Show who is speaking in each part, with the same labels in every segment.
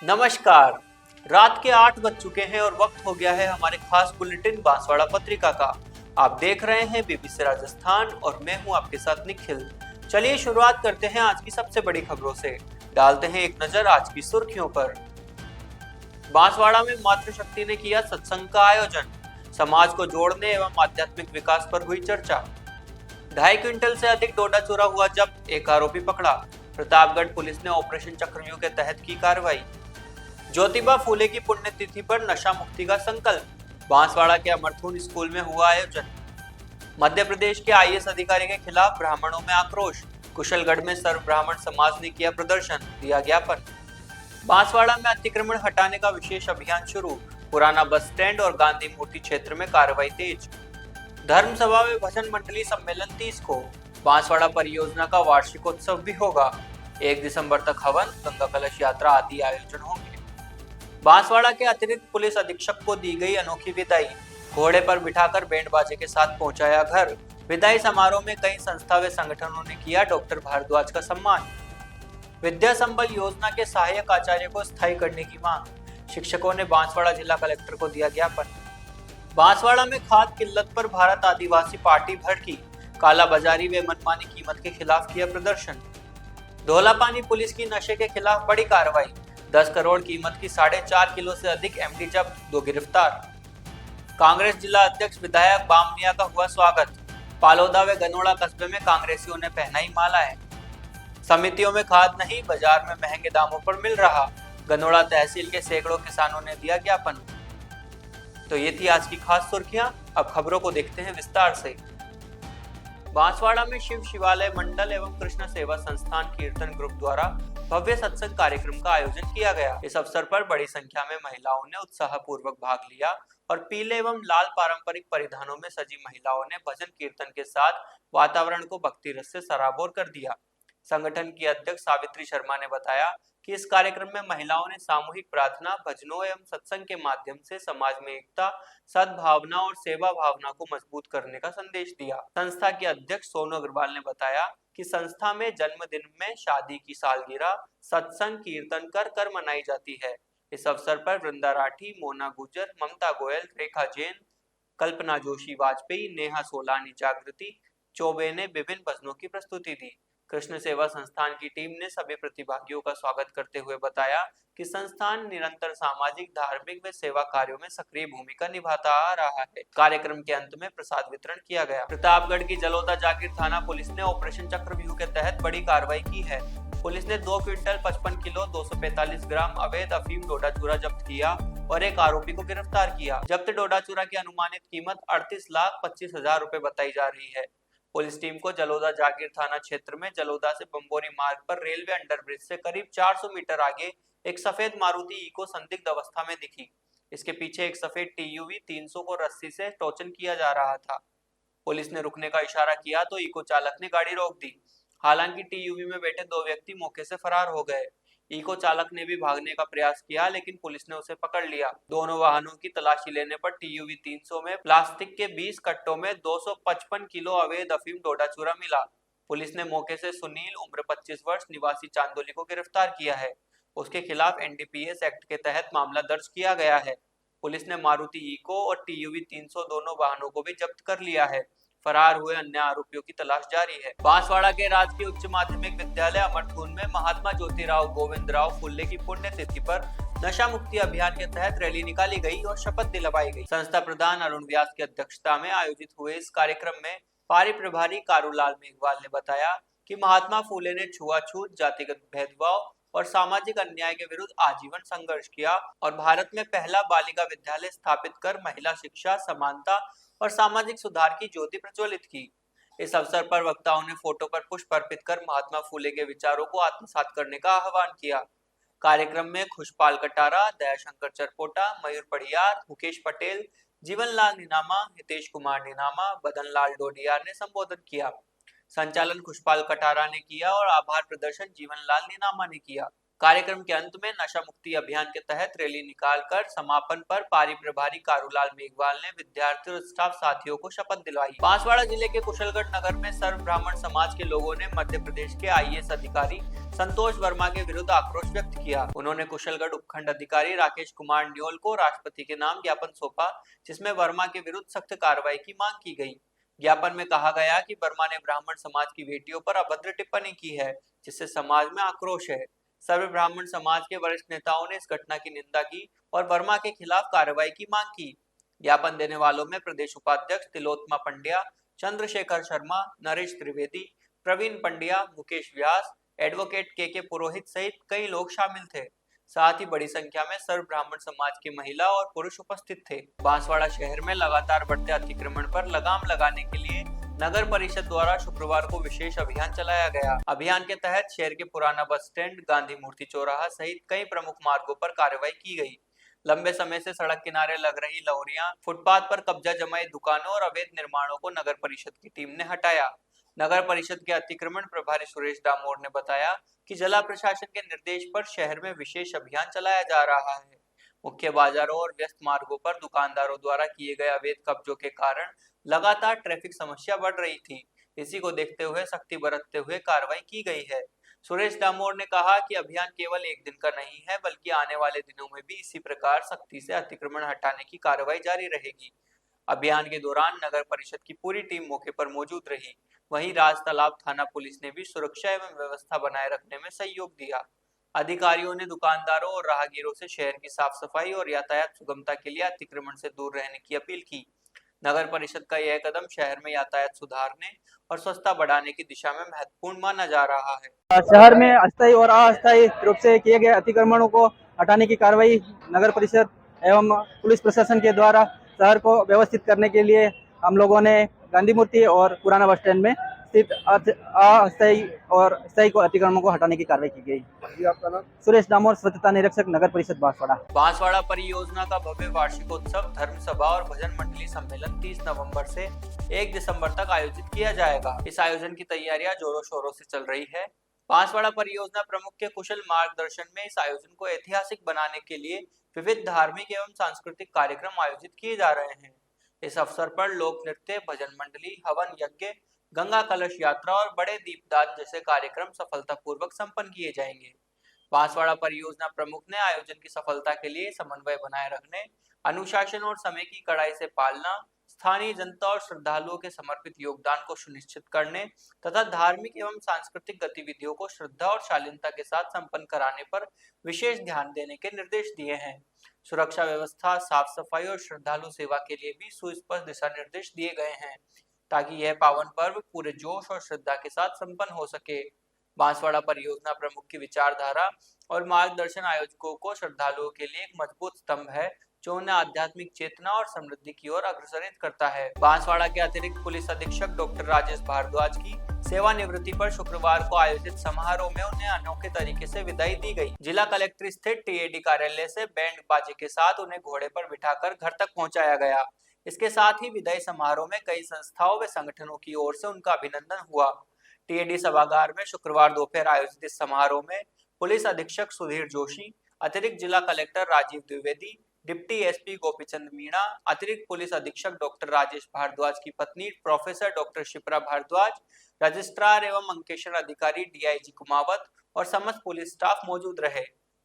Speaker 1: नमस्कार। रात के 8 बज चुके हैं और वक्त हो गया है हमारे खास बुलेटिन बांसवाड़ा पत्रिका का। आप देख रहे हैं बीबीसी राजस्थान और मैं हूं आपके साथ निखिल। चलिए शुरुआत करते हैं आज की सबसे बड़ी खबरों से। डालते हैं एक नजर आज की सुर्खियों पर। बांसवाड़ा में मातृशक्ति ने किया सत्संग का आयोजन। समाज को जोड़ने एवं आध्यात्मिक विकास पर हुई चर्चा। 2.5 क्विंटल से अधिक डोडा चूरा हुआ जब्त, एक आरोपी पकड़ा। प्रतापगढ़ पुलिस ने ऑपरेशन चक्रव्यूह के तहत की कार्रवाई। ज्योतिबा फूले की पुण्यतिथि पर नशा मुक्ति का संकल्प। बांसवाड़ा के अमरथून स्कूल में हुआ आयोजन। मध्य प्रदेश के आईएएस अधिकारी के खिलाफ ब्राह्मणों में आक्रोश। कुशलगढ़ में सर्व ब्राह्मण समाज ने किया प्रदर्शन, दिया ज्ञापन। बांसवाड़ा में अतिक्रमण हटाने का विशेष अभियान शुरू। पुराना बस स्टैंड और गांधी मूर्ति क्षेत्र में कार्रवाई तेज। धर्म सभा में भजन मंडली सम्मेलन 30 को। बांसवाड़ा परियोजना का वार्षिकोत्सव भी होगा। 1 दिसंबर तक हवन, गंगा कलश यात्रा आदि आयोजन होंगे। बांसवाड़ा के अतिरिक्त पुलिस अधीक्षक को दी गई अनोखी विदाई। घोड़े पर बिठाकर बैंड बाजे के साथ पहुंचाया घर। विदाई समारोह में कई संस्था व संगठनों ने किया डॉक्टर भारद्वाज का सम्मान। विद्या संबल योजना के सहायक आचार्य को स्थायी करने की मांग। शिक्षकों ने बांसवाड़ा जिला कलेक्टर को दिया ज्ञापन। बांसवाड़ा में खाद किल्लत पर भारत आदिवासी पार्टी भड़की। कालाबाजारी व मनमानी कीमत के खिलाफ किया प्रदर्शन। धौलापानी पुलिस की नशे के खिलाफ बड़ी कार्रवाई। 10 करोड़ कीमत की 4.5 किलो से अधिक एमडी जब्त, 2 गिरफ्तार। कांग्रेस जिला अध्यक्ष विधायक बामनिया का हुआ स्वागत। पालोदा व गनोड़ा कस्बे में कांग्रेसियों ने पहनाई मालाएं। समितियों में खाद नहीं, बाजार में महंगे दामों पर मिल रहा। गनोड़ा तहसील के सैकड़ों किसानों ने दिया ज्ञापन। तो ये थी आज की खास सुर्खियां। अब खबरों को देखते हैं विस्तार से। बांसवाड़ा में शिव शिवालय मंडल एवं कृष्ण सेवा संस्थान कीर्तन ग्रुप द्वारा भव्य सत्संग कार्यक्रम का आयोजन किया गया। इस अवसर पर बड़ी संख्या में महिलाओं ने उत्साहपूर्वक भाग लिया और पीले एवं लाल पारंपरिक परिधानों में सजी महिलाओं ने भजन कीर्तन के साथ वातावरण को भक्ति रस से सराबोर कर दिया। संगठन की अध्यक्ष सावित्री शर्मा ने बताया कि इस कार्यक्रम में महिलाओं ने सामूहिक प्रार्थना, भजनों एवं सत्संग के माध्यम से समाज में एकता, सद्भावना और सेवा भावना को मजबूत करने का संदेश दिया। संस्था के अध्यक्ष सोनू अग्रवाल ने बताया कि संस्था में जन्मदिन में शादी की सालगिरह सत्संग कीर्तन कर कर मनाई जाती है। इस अवसर पर वृंदा राठी, मोना गुजर, ममता गोयल, रेखा जैन, कल्पना जोशी वाजपेयी, नेहा सोलानी जागृति चौबे ने विभिन्न भजनों की प्रस्तुति दी। कृष्ण सेवा संस्थान की टीम ने सभी प्रतिभागियों का स्वागत करते हुए बताया कि संस्थान निरंतर सामाजिक, धार्मिक व सेवा कार्यों में सक्रिय भूमिका निभाता आ रहा है। कार्यक्रम के अंत में प्रसाद वितरण किया गया। प्रतापगढ़ की जलोदा जागीर थाना पुलिस ने ऑपरेशन चक्रव्यूह के तहत बड़ी कार्रवाई की है। पुलिस ने 2 क्विंटल 55 किलो 245 ग्राम अवैध अफीम डोडा चूरा जब्त किया और एक आरोपी को गिरफ्तार किया। जब्त डोडा चूरा की अनुमानित कीमत 38,25,000 रुपए बताई जा रही है। पुलिस टीम को जलोदा जागीर थाना क्षेत्र में जलोदा से बम्बोरी मार्ग पर रेलवे अंडरब्रिज से करीब 400 मीटर आगे एक सफेद मारुति इको संदिग्ध अवस्था में दिखी। इसके पीछे एक सफेद टीयूवी 300 को रस्सी से टोचन किया जा रहा था। पुलिस ने रुकने का इशारा किया तो इको चालक ने गाड़ी रोक दी। हालांकि टीयूवी में बैठे 2 व्यक्ति मौके से फरार हो गए। इको चालक ने भी भागने का प्रयास किया लेकिन पुलिस ने उसे पकड़ लिया। दोनों वाहनों की तलाशी लेने पर टीयूवी 300 में प्लास्टिक के 20 कट्टों में 255 किलो अवैध अफीम डोडा चूरा मिला। पुलिस ने मौके से सुनील, उम्र 25 वर्ष, निवासी चांदोली को गिरफ्तार किया है। उसके खिलाफ एनडीपीएस एक्ट के तहत मामला दर्ज किया गया है। पुलिस ने मारुति इको और टीयूवी 300 दोनों वाहनों को भी जब्त कर लिया है। फरार हुए अन्य आरोपियों की तलाश जारी है। बांसवाड़ा के राजकीय उच्च माध्यमिक विद्यालय अमरथून में महात्मा ज्योतिराव गोविंदराव फुल्ले की पुण्यतिथि पर नशा मुक्ति अभियान के तहत रैली निकाली गई और शपथ दिलवाई गई। संस्था प्रधान अरुण व्यास की अध्यक्षता में आयोजित हुए इस कार्यक्रम में पारी प्रभारी कारूलाल मेघवाल ने बताया कि महात्मा फुले ने छुआछूत, जातिगत भेदभाव और सामाजिक अन्याय के विरुद्ध आजीवन संघर्ष किया और भारत में पहला बालिका विद्यालय स्थापित कर महिला शिक्षा, समानता और सामाजिक सुधार की ज्योति प्रज्वलित की। इस अवसर पर वक्ताओं ने फोटो पर पुष्प अर्पित कर महात्मा फुले के विचारों को आत्मसात करने का आह्वान किया। कार्यक्रम में खुशपाल कटारा, दयाशंकर चरपोटा, मयूर पड़ियार, मुकेश पटेल, जीवनलाल निनामा, हितेश कुमार निनामा, बदन लाल डोडियार ने संबोधन किया। संचालन खुशपाल कटारा ने किया और आभार प्रदर्शन जीवनलाल निनामा ने किया। कार्यक्रम के अंत में नशा मुक्ति अभियान के तहत रैली निकालकर समापन पर पारी प्रभारी कारूलाल मेघवाल ने विद्यार्थियों और स्टाफ साथियों को शपथ दिलवाई। बांसवाड़ा जिले के कुशलगढ़ नगर में सर्व ब्राह्मण समाज के लोगों ने मध्य प्रदेश के आईएएस अधिकारी संतोष वर्मा के विरुद्ध आक्रोश व्यक्त किया। उन्होंने कुशलगढ़ उपखंड अधिकारी राकेश कुमार न्योल को राष्ट्रपति के नाम ज्ञापन सौंपा, जिसमें वर्मा के विरुद्ध सख्त कार्रवाई की मांग की गई। ज्ञापन में कहा गया कि वर्मा ने ब्राह्मण समाज की बेटियों पर अभद्र टिप्पणी की है, जिससे समाज में आक्रोश है। सर्व ब्राह्मण समाज के वरिष्ठ नेताओं ने इस घटना की निंदा की और वर्मा के खिलाफ कार्रवाई की मांग की। ज्ञापन देने वालों में प्रदेश उपाध्यक्ष तिलोत्तमा पंड्या, चंद्रशेखर शर्मा, नरेश त्रिवेदी, प्रवीण पंड्या, मुकेश व्यास, एडवोकेट के पुरोहित सहित कई लोग शामिल थे। साथ ही बड़ी संख्या में सर्व ब्राह्मण समाज की महिला और पुरुष उपस्थित थे। बांसवाड़ा शहर में लगातार बढ़ते अतिक्रमण पर लगाम लगाने के लिए नगर परिषद द्वारा शुक्रवार को विशेष अभियान चलाया गया। अभियान के तहत शहर के पुराना बस स्टैंड, गांधी मूर्ति चौराहा सहित कई प्रमुख मार्गों पर कार्रवाई की गई। लंबे समय से सड़क किनारे लग रही लौरियां, फुटपाथ पर कब्जा जमाई दुकानों और अवैध निर्माणों को नगर परिषद की टीम ने हटाया। नगर परिषद के अतिक्रमण प्रभारी सुरेश दामोर ने बताया कि जिला प्रशासन के निर्देश पर शहर में विशेष अभियान चलाया जा रहा है। मुख्य बाजारों और व्यस्त मार्गों पर दुकानदारों द्वारा किए गए अवैध कब्जों के कारण लगातार ट्रैफिक समस्या बढ़ रही थी। इसी को देखते हुए सख्ती बरतते हुए कार्रवाई की गई है। सुरेश दामोर ने कहा कि अभियान केवल एक दिन का नहीं है, बल्कि आने वाले दिनों में भी इसी प्रकार सख्ती से अतिक्रमण हटाने की कार्रवाई जारी रहेगी। अभियान के दौरान नगर परिषद की पूरी टीम मौके पर मौजूद रही। वहीं राज तालाब थाना पुलिस ने भी सुरक्षा एवं व्यवस्था बनाए रखने में सहयोग दिया। अधिकारियों ने दुकानदारों और राहगीरों से शहर की साफ सफाई और यातायात सुगमता के लिए अतिक्रमण से दूर रहने की अपील की। नगर परिषद का यह कदम शहर में यातायात सुधारने और स्वच्छता बढ़ाने की दिशा में महत्वपूर्ण माना जा रहा है।
Speaker 2: शहर में अस्थायी और अस्थायी रूप से किए गए अतिक्रमणों को हटाने की कार्रवाई नगर परिषद एवं पुलिस प्रशासन के द्वारा शहर को व्यवस्थित करने के लिए हम लोगों ने गांधी मूर्ति और पुराना बस स्टैंड में स्थित अस्थायी और स्थायी को अतिक्रमणों को हटाने की कार्रवाई की गई।
Speaker 3: आपका नाम?
Speaker 2: सुरेश दामोर, स्वच्छता निरीक्षक, नगर परिषद बांसवाड़ा।
Speaker 1: बांसवाड़ा परियोजना का भव्य वार्षिकोत्सव, धर्म सभा और भजन मंडली सम्मेलन 30 नवंबर से 1 दिसंबर तक आयोजित किया जाएगा। इस आयोजन की तैयारियां जोरों शोरों से चल रही है। बांसवाड़ा परियोजना प्रमुख के कुशल मार्गदर्शन में इस आयोजन को ऐतिहासिक बनाने के लिए विविध धार्मिक एवं सांस्कृतिक कार्यक्रम आयोजित किए जा रहे हैं। इस अवसर पर लोक नृत्य, भजन मंडली, हवन यज्ञ, गंगा कलश यात्रा और बड़े दीपदान जैसे कार्यक्रम सफलतापूर्वक संपन्न किए जाएंगे। बांसवाड़ा परियोजना प्रमुख ने आयोजन की सफलता के लिए समन्वय बनाए रखने, अनुशासन और समय की कड़ाई से पालना, स्थानीय जनता और श्रद्धालुओं के समर्पित योगदान को सुनिश्चित करने तथा धार्मिक एवं सांस्कृतिक गतिविधियों को श्रद्धा और शालीनता के साथ संपन्न कराने पर विशेष ध्यान देने के निर्देश दिए हैं। सुरक्षा व्यवस्था, साफ सफाई और श्रद्धालु सेवा के लिए भी सुस्पष्ट दिशा निर्देश दिए गए हैं, ताकि यह पावन पर्व पूरे जोश और श्रद्धा के साथ संपन्न हो सके। बांसवाड़ा परियोजना प्रमुख की विचारधारा और मार्गदर्शन आयोजकों को श्रद्धालुओं के लिए एक मजबूत स्तंभ है, जो उन्हें आध्यात्मिक चेतना और समृद्धि की ओर अग्रसरित करता है। बांसवाड़ा के अतिरिक्त पुलिस अधीक्षक डॉक्टर राजेश भारद्वाज की सेवानिवृत्ति पर शुक्रवार को आयोजित समारोह में उन्हें अनोखे तरीके से विदाई दी गई। जिला कलेक्टर स्थित टीएडी कार्यालय से बैंड बाजे के साथ उन्हें घोड़े पर बिठाकर घर तक पहुंचाया गया। इसके साथ ही विदाई समारोह में कई संस्थाओं व संगठनों की ओर से उनका अभिनंदन हुआ। टीएडी सभागार में शुक्रवार दोपहर आयोजित इस समारोह में पुलिस अधीक्षक सुधीर जोशी, अतिरिक्त जिला collector Rajiv Dwivedi, deputy SP Gopichand Meena, अतिरिक्त पुलिस अधीक्षक डॉक्टर राजेश भारद्वाज की पत्नी professor doctor Shipra Bhardwaj, registrar एवं अंकेक्षण अधिकारी डीआईजी कुमावत और समस्त पुलिस स्टाफ मौजूद रहे।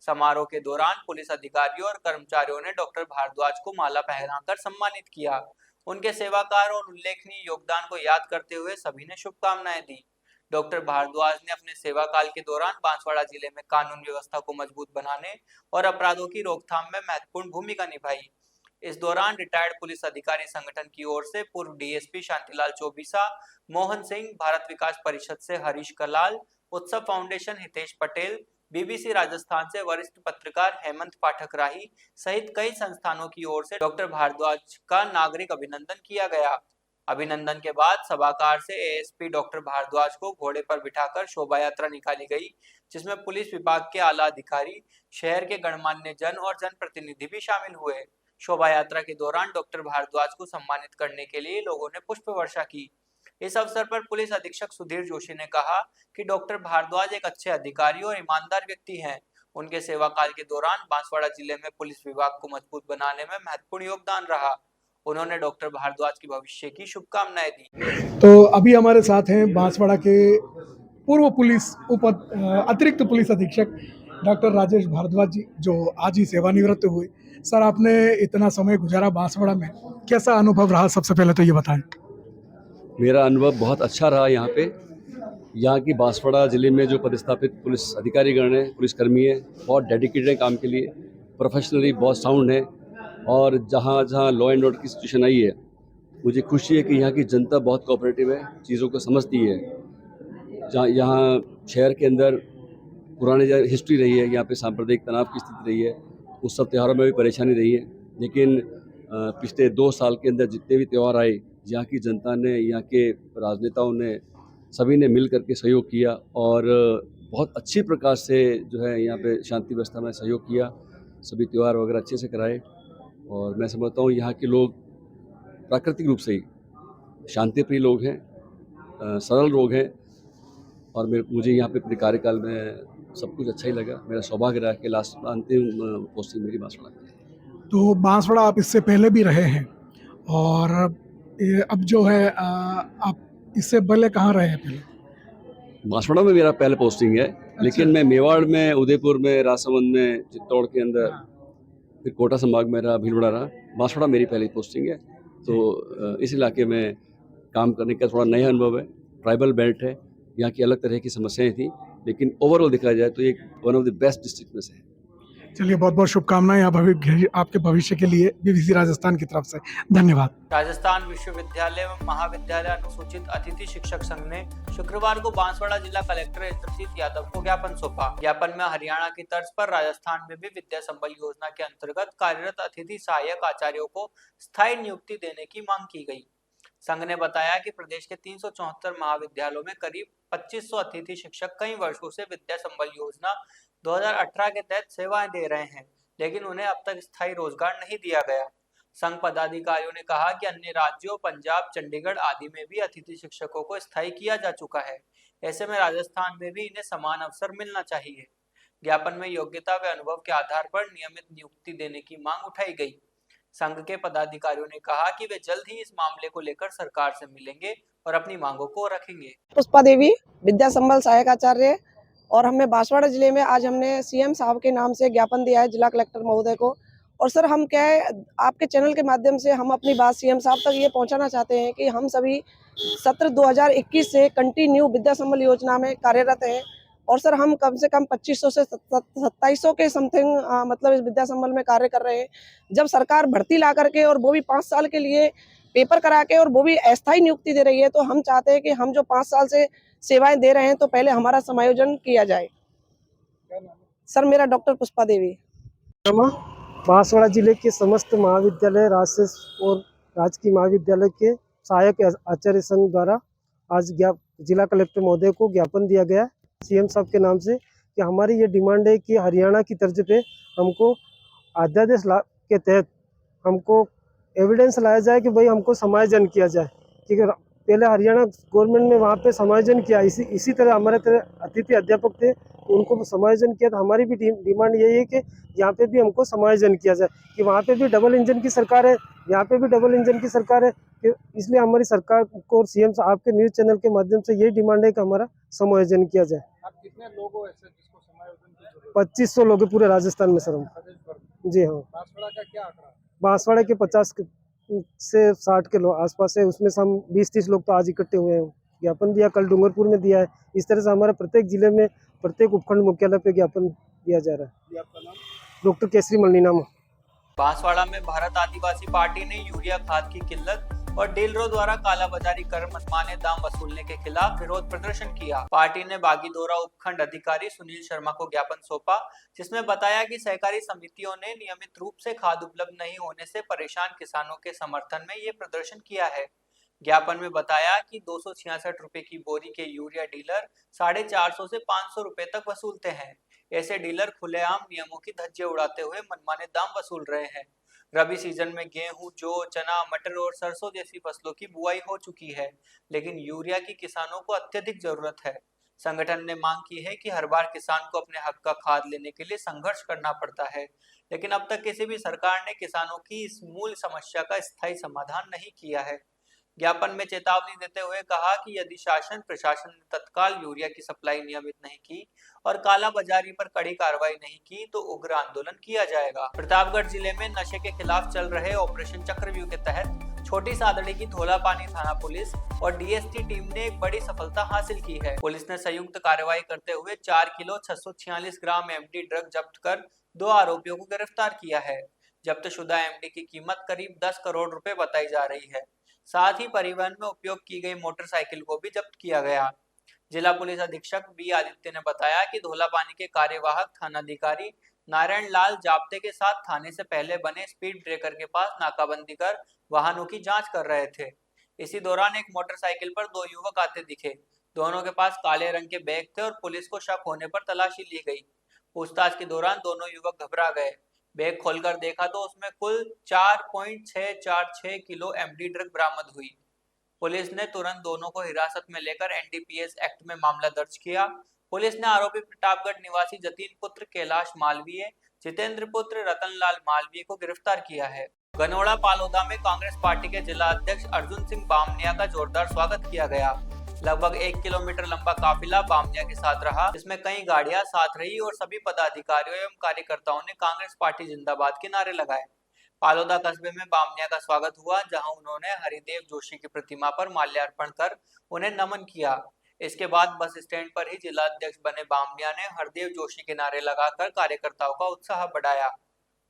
Speaker 1: समारोह के दौरान पुलिस अधिकारियों और कर्मचारियों ने डॉक्टर भारद्वाज को माला पहनाकर सम्मानित किया। उनके सेवाकार और उल्लेखनीय योगदान को याद करते हुए सभी ने शुभकामनाएं दी। डॉक्टर भारद्वाज ने अपने सेवा काल के दौरान बांसवाड़ा जिले में कानून व्यवस्था को मजबूत बनाने और अपराधों की रोकथाम में महत्वपूर्ण भूमिका निभाई। इस दौरान रिटायर्ड पुलिस अधिकारी संगठन की ओर से पूर्व डीएसपी शांतिलाल चौबीसा, मोहन सिंह, भारत विकास परिषद से हरीश कलाल, उत्सव फाउंडेशन हितेश पटेल, बीबीसी राजस्थान से वरिष्ठ पत्रकार हेमंत पाठक राही सहित कई संस्थानों की ओर से डॉक्टर भारद्वाज का नागरिक अभिनंदन किया गया। अभिनंदन के बाद सभागार से एएसपी डॉक्टर भारद्वाज को घोड़े पर बिठाकर शोभा यात्रा निकाली गई, जिसमें पुलिस विभाग के आला अधिकारी, शहर के गणमान्य जन और जनप्रतिनिधि भी शामिल हुए। शोभा यात्रा के दौरान डॉक्टर भारद्वाज को सम्मानित करने के लिए लोगों ने पुष्प वर्षा की। इस अवसर पर पुलिस अधीक्षक सुधीर जोशी ने कहा कि डॉक्टर भारद्वाज एक अच्छे अधिकारी और ईमानदार व्यक्ति हैं। उनके सेवा काल के दौरान बांसवाड़ा जिले में पुलिस विभाग को मजबूत बनाने में महत्वपूर्ण योगदान रहा। उन्होंने डॉक्टर भारद्वाज की भविष्य की शुभकामनाएं दी।
Speaker 3: तो अभी हमारे साथ हैं बांसवाड़ा के पूर्व अतिरिक्त पुलिस अधीक्षक डॉक्टर राजेश भारद्वाज जी, जो आज ही सेवानिवृत्त हुए। सर, आपने इतना समय गुजारा बांसवाड़ा में, कैसा अनुभव रहा? सबसे पहले तो ये बताएं।
Speaker 4: मेरा अनुभव बहुत अच्छा रहा यहाँ पे। यहाँ की बांसवाड़ा ज़िले में जो पदस्थापित पुलिस अधिकारीगण हैं, पुलिसकर्मी हैं, बहुत डेडिकेटेड हैं काम के लिए, प्रोफेशनली बहुत साउंड हैं। और जहाँ जहाँ लॉ एंड ऑर्डर की सिचुएशन आई है, मुझे खुशी है कि यहाँ की जनता बहुत कोऑपरेटिव है, चीज़ों को समझती है। जहाँ यहाँ शहर के अंदर पुराने जो हिस्ट्री रही है, यहाँ पे सांप्रदायिक तनाव की स्थिति रही है, उस सब त्योहारों में भी परेशानी रही है। लेकिन पिछले 2 साल के अंदर जितने भी त्यौहार आए, यहाँ की जनता ने, यहाँ के राजनेताओं ने, सभी ने मिल करके सहयोग किया और बहुत अच्छी प्रकार से जो है यहाँ पे शांति व्यवस्था में सहयोग किया। सभी त्यौहार वगैरह अच्छे से कराए और मैं समझता हूँ यहाँ के लोग प्राकृतिक रूप से ही शांतिप्रिय लोग हैं, सरल लोग हैं और मुझे यहाँ पे अपने कार्यकाल में सब कुछ अच्छा ही लगा। मेरा सौभाग्य रहा कि लास्ट अंतिम पोस्टिंग मेरी बांसवाड़ा में है।
Speaker 3: तो बांसवाड़ा आप इससे पहले भी रहे हैं और अब जो है आप इससे पहले कहाँ रहे हैं? पहले
Speaker 4: बांसवाड़ा में मेरा पहला पोस्टिंग है। अच्छा। लेकिन मैं मेवाड़ में, उदयपुर में, राजसमंद में, चित्तौड़ के अंदर, फिर कोटा संभाग में रहा, भीलवाड़ा रहा। बांसवाड़ा मेरी पहली पोस्टिंग है। तो इस इलाके में काम करने का थोड़ा नया अनुभव है। ट्राइबल बेल्ट है, यहाँ की अलग तरह की समस्याएं थी, लेकिन ओवरऑल देखा जाए तो ये one of the best district में से है।
Speaker 3: चलिए, बहुत बहुत शुभकामनाएं आपके भविष्य के लिए बीबीसी राजस्थान की तरफ से। धन्यवाद।
Speaker 1: राजस्थान विश्वविद्यालय एवं महाविद्यालय अनुसूचित अतिथि शिक्षक संघ ने शुक्रवार को बांसवाड़ा जिला कलेक्टर इंद्रजीत यादव को ज्ञापन सौंपा। ज्ञापन में हरियाणा की तर्ज पर राजस्थान में भी विद्या संबल योजना के अंतर्गत कार्यरत अतिथि सहायक आचार्यों को स्थायी नियुक्ति देने की मांग की गई। संघ ने बताया कि प्रदेश के 374 महाविद्यालयों में करीब 2500 अतिथि शिक्षक कई वर्षों से विद्या संबल योजना 2018 के तहत सेवाएं दे रहे हैं, लेकिन उन्हें अब तक स्थायी रोजगार नहीं दिया गया। संघ पदाधिकारियों ने कहा कि अन्य राज्यों, पंजाब, चंडीगढ़ आदि में भी अतिथि शिक्षकों को स्थायी किया जा चुका है। ऐसे में राजस्थान में भी इन्हें समान अवसर मिलना चाहिए। ज्ञापन में योग्यता व अनुभव के आधार पर नियमित नियुक्ति देने की मांग उठाई गई। संघ के पदाधिकारियों ने कहा कि वे जल्द ही इस मामले को लेकर सरकार से मिलेंगे और अपनी मांगों को रखेंगे।
Speaker 5: पुष्पा देवी, विद्या संबल सहायक आचार्य, और हमें बांसवाड़ा जिले में आज हमने सीएम साहब के नाम से ज्ञापन दिया है जिला कलेक्टर महोदय को। और सर, हम क्या है, आपके चैनल के माध्यम से हम अपनी बात सीएम साहब तक ये पहुंचाना चाहते हैं कि हम सभी सत्र 2021 से कंटिन्यू विद्या संबल योजना में कार्यरत हैं। और सर, हम कम से कम 2500 से 2700 के समथिंग मतलब इस विद्या संबल में कार्य कर रहे हैं। जब सरकार भर्ती ला करके और वो भी 5 साल के लिए पेपर करा के और वो भी अस्थायी नियुक्ति दे रही है, तो हम चाहते हैं कि हम जो 5 साल से सेवाएं दे रहे हैं तो पहले हमारा समायोजन किया जाए। सर, मेरा डॉक्टर पुष्पा देवी।
Speaker 6: बांसवाड़ा जिले के समस्त महाविद्यालय, राजस्व और राजकीय महाविद्यालय के सहायक आचार्य संघ द्वारा आज जिला कलेक्टर महोदय को ज्ञापन दिया गया सीएम साहब के नाम से कि हमारी ये डिमांड है कि हरियाणा की तर्ज पे हमको अध्यादेश के तहत हमको एविडेंस लाया जाए कि भाई हमको समायोजन किया जाए। क्योंकि पहले हरियाणा गवर्नमेंट में वहाँ पे समायोजन किया, इसी तरह हमारे तरह अतिथि अध्यापक थे, उनको समायोजन किया। तो हमारी भी डिमांड यही है कि यहाँ पे भी हमको समायोजन किया जाए कि वहाँ पे भी डबल इंजन की सरकार है, यहाँ पे भी डबल इंजन की सरकार है। इसलिए हमारी सरकार को और सीएम आपके न्यूज़ चैनल के माध्यम से यही डिमांड है कि हमारा समायोजन किया जाए।
Speaker 3: आप कितने लोग हो ऐसे जिसको समायोजन की जरूरत है?
Speaker 6: 2500 लोग पूरे राजस्थान में सर। जी हाँ।
Speaker 3: बांसवाड़ा का क्या आंकड़ा?
Speaker 6: बांसवाड़ा के 50 से 60 के आसपास है, उसमें से हम 20-30 लोग तो आज इकट्ठे हुए हैं। ज्ञापन दिया, कल डूंगरपुर में दिया है। इस तरह से हमारे प्रत्येक जिले में प्रत्येक उपखंड मुख्यालय पे ज्ञापन दिया जा रहा है।
Speaker 3: आपका नाम?
Speaker 6: डॉक्टर केसरी मणि नाम।
Speaker 1: बांसवाड़ा में भारत आदिवासी पार्टी ने यूरिया खाद की किल्लत और डीलरों द्वारा कालाबाजारी कर मनमाने दाम वसूलने के खिलाफ विरोध प्रदर्शन किया। पार्टी ने बागीदोरा उपखंड अधिकारी सुनील शर्मा को ज्ञापन सौंपा, जिसमें बताया कि सहकारी समितियों ने नियमित रूप से खाद उपलब्ध नहीं होने से परेशान किसानों के समर्थन में ये प्रदर्शन किया है। ज्ञापन में बताया कि 266 रुपए की बोरी के यूरिया डीलर 450 से 500 रुपए तक वसूलते हैं। ऐसे डीलर खुलेआम नियमों की धज्जियां उड़ाते हुए मनमाने दाम वसूल रहे हैं। रबी सीजन में गेहूं, जौ, चना, मटर और सरसों जैसी फसलों की बुआई हो चुकी है, लेकिन यूरिया की किसानों को अत्यधिक जरूरत है। संगठन ने मांग की है कि हर बार किसान को अपने हक का खाद लेने के लिए संघर्ष करना पड़ता है, लेकिन अब तक किसी भी सरकार ने किसानों की इस मूल समस्या का स्थायी समाधान नहीं किया है। ज्ञापन में चेतावनी देते हुए कहा कि यदि शासन प्रशासन ने तत्काल यूरिया की सप्लाई नियमित नहीं की और कालाबाजारी पर कड़ी कार्रवाई नहीं की तो उग्र आंदोलन किया जाएगा। प्रतापगढ़ जिले में नशे के खिलाफ चल रहे ऑपरेशन चक्रव्यूह के तहत छोटी सादड़ी की धोलापानी थाना पुलिस और डीएसटी टीम ने एक बड़ी सफलता हासिल की है। पुलिस ने संयुक्त कार्रवाई करते हुए 4 किलो 646 ग्राम एमडी ड्रग जब्त कर 2 आरोपियों को गिरफ्तार किया है। जब्त शुदा एमडी की कीमत करीब 10 करोड़ रुपए बताई जा रही है। साथ ही परिवहन में उपयोग की गई मोटरसाइकिल को भी जब्त किया गया। जिला पुलिस अधीक्षक बी आदित्य ने बताया कि धोलापानी के कार्यवाहक थानाधिकारी नारायण लाल जाब्ते के साथ थाने से पहले बने स्पीड ब्रेकर के पास नाकाबंदी कर वाहनों की जांच कर रहे थे। इसी दौरान एक मोटरसाइकिल पर 2 युवक आते दिखे। दोनों के पास काले रंग के बैग थे और पुलिस को शक होने पर तलाशी ली गई। पूछताछ के दौरान दोनों युवक घबरा गए। बैग खोलकर देखा तो उसमें कुल 4.646 किलो एमडी ड्रग बरामद हुई। पुलिस ने तुरंत दोनों को हिरासत में लेकर एनडीपीएस एक्ट में मामला दर्ज किया। पुलिस ने आरोपी प्रतापगढ़ निवासी जतीन पुत्र कैलाश मालवीय, जितेंद्र पुत्र रतनलाल मालवीय को गिरफ्तार किया है। गनोड़ा पालोदा में कांग्रेस पार्टी के जिला अध्यक्ष अर्जुन सिंह बामनिया का जोरदार स्वागत किया गया। लगभग 1 किलोमीटर लंबा काफिला बामनिया के साथ रहा, जिसमें कई गाड़ियां साथ रही और सभी पदाधिकारियों एवं कार्यकर्ताओं ने कांग्रेस पार्टी जिंदाबाद के नारे लगाए। पालोदा कस्बे में बामनिया का स्वागत हुआ, जहां उन्होंने हरिदेव जोशी की प्रतिमा पर माल्यार्पण कर उन्हें नमन किया। इसके बाद बस स्टैंड पर ही जिला अध्यक्ष बने बामनिया ने हरदेव जोशी के नारे लगाकर कार्यकर्ताओं का उत्साह बढ़ाया।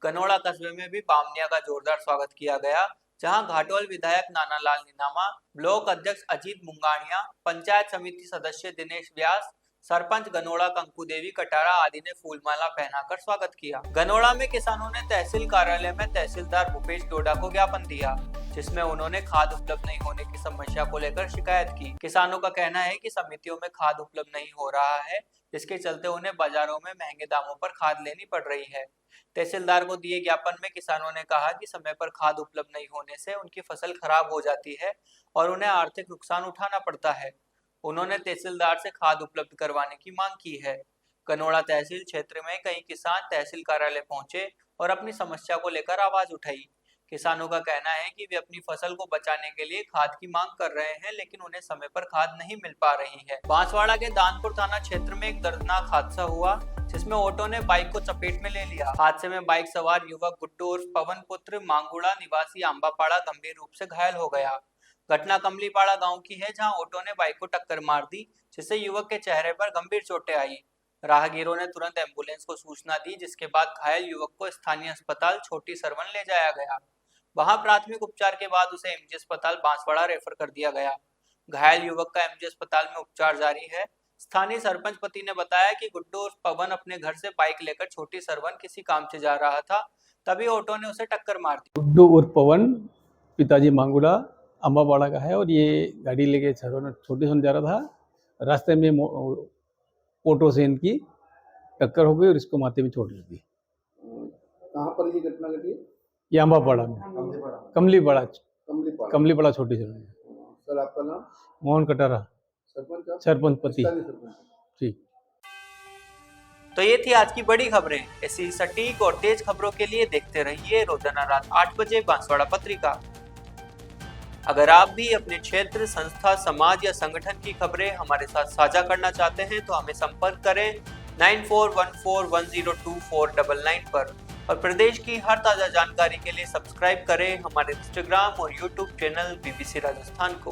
Speaker 1: गनोड़ा कस्बे में भी बामनिया का जोरदार स्वागत किया गया, जहां घाटोल विधायक नानालाल निनामा, ब्लॉक अध्यक्ष अजीत मुंगानिया, पंचायत समिति सदस्य दिनेश व्यास, सरपंच गनोड़ा कंकु देवी कटारा आदि ने फूलमाला पहनाकर स्वागत किया। गनोड़ा में किसानों ने तहसील कार्यालय में तहसीलदार भूपेश डोडा को ज्ञापन दिया, जिसमें उन्होंने खाद उपलब्ध नहीं होने की समस्या को लेकर शिकायत की। किसानों का कहना है कि समितियों में खाद उपलब्ध नहीं हो रहा है, जिसके चलते उन्हें बाजारों में महंगे दामों पर खाद लेनी पड़ रही है। तहसीलदार को दिए ज्ञापन में किसानों ने कहा कि समय पर खाद उपलब्ध नहीं होने से उनकी फसल खराब हो जाती है और उन्हें आर्थिक नुकसान उठाना पड़ता है। उन्होंने तहसीलदार से खाद उपलब्ध करवाने की मांग की है। गनोड़ा तहसील क्षेत्र में कई किसान तहसील कार्यालय पहुंचे और अपनी समस्या को लेकर आवाज उठाई। किसानों का कहना है कि वे अपनी फसल को बचाने के लिए खाद की मांग कर रहे हैं, लेकिन उन्हें समय पर खाद नहीं मिल पा रही है। बांसवाड़ा के दानपुर थाना क्षेत्र में एक दर्दनाक हादसा हुआ, जिसमें ऑटो ने बाइक को चपेट में ले लिया। हादसे में बाइक सवार युवक गुड्डू उर्फ पवन पुत्र मांगुड़ा निवासी आंबापाड़ा गंभीर रूप से घायल हो गया। घटना कमलीपाड़ा गांव की है, जहां ऑटो ने बाइक को टक्कर मार दी, जिससे युवक के चेहरे पर गंभीर चोटें आई। राहगीरों ने तुरंत एम्बुलेंस को सूचना दी, जिसके बाद घायल युवक को स्थानीय अस्पताल छोटी सरवन ले जाया गया। वहां प्राथमिक उपचार के बाद उसे एमजी अस्पताल बांसवाड़ा रेफर कर दिया गया। घायल युवक का एमजी अस्पताल में उपचार जारी है। स्थानीय सरपंच पति ने बताया कि गुड्डू और पवन अपने घर से बाइक लेकर छोटी सरवन किसी काम से जा रहा था, तभी ऑटो ने उसे टक्कर मार दी।
Speaker 7: गुड्डू और पवन पिताजी मांगुड़ा अम्बापाड़ा का है और ये गाड़ी लेके छोटी सरवन जा रहा था। रास्ते में ऑटो से इनकी टक्कर हो गई और इसको माथे में चोट लगी।
Speaker 8: कहाँ पर ये घटना घटी?
Speaker 7: ये अम्बापाड़ा में कमलीपाड़ा छोटी सरवन।
Speaker 8: सर आपका नाम?
Speaker 7: मोहन कटारा, सरपंच पति। ठीक।
Speaker 1: तो ये थी आज की बड़ी खबरें। ऐसी सटीक और तेज खबरों के लिए देखते रहिए रोजाना रात 8 बजे बांसवाड़ा पत्रिका। अगर आप भी अपने क्षेत्र, संस्था, समाज या संगठन की खबरें हमारे साथ साझा करना चाहते हैं तो हमें संपर्क करें 9414102499 पर और प्रदेश की हर ताजा जानकारी के लिए सब्सक्राइब करें हमारे इंस्टाग्राम और यूट्यूब चैनल बीबीसी राजस्थान को।